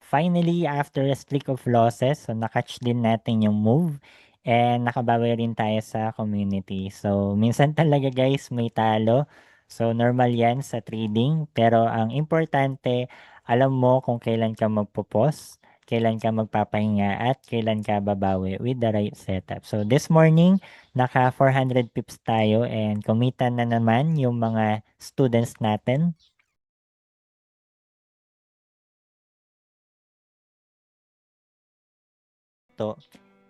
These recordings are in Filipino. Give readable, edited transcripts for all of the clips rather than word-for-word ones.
finally, after a streak of losses, so nakatch din natin yung move and nakabawi rin tayo sa community. So, minsan talaga guys may talo. So, normal yan sa trading. Pero ang importante, alam mo kung kailan ka magpo-pause, kailan ka magpapahinga, at kailan ka babawi with the right setup. So, this morning, naka 400 pips tayo and kumita na naman yung mga students natin. To,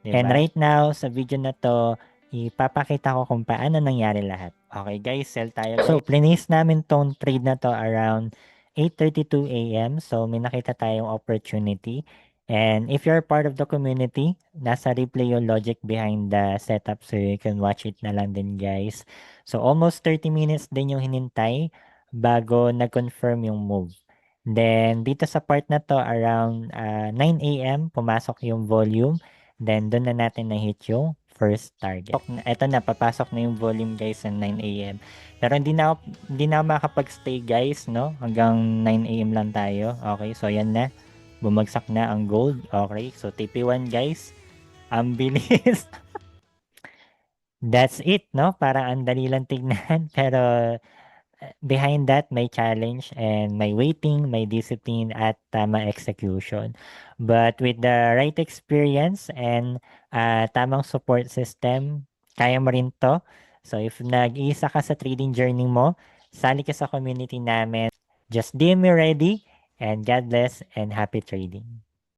and Diba? right now, sa video na to, ipapakita ko kung paano nangyari lahat. Okay guys, sell tayo guys. So, plinis namin tong trade na to around 8:32 a.m. So, may nakita tayong opportunity. And if you're part of the community, nasa replay yung logic behind the setup so you can watch it na lang din guys. So, almost 30 minutes din yung hinintay bago nag-confirm yung move. Then, dito sa part na to, around 9 a.m., pumasok yung volume. Then, doon na natin na-hit yung first target. Ito na, papasok na yung volume guys sa 9 a.m. Pero hindi na ako makapag-stay guys, no? Hanggang 9 a.m. lang tayo. Okay, so yan na. Bumagsak na ang gold. Okay, so TP1 guys. Ang bilis. That's it, no? Parang ang dali lang tignan. Pero behind that, may challenge and may waiting, may discipline at tama execution. But with the right experience and tamang support system, kaya mo rin to. So if nag-iisa ka sa trading journey mo, sali ka sa community namin. Just DM me ready and God bless and happy trading.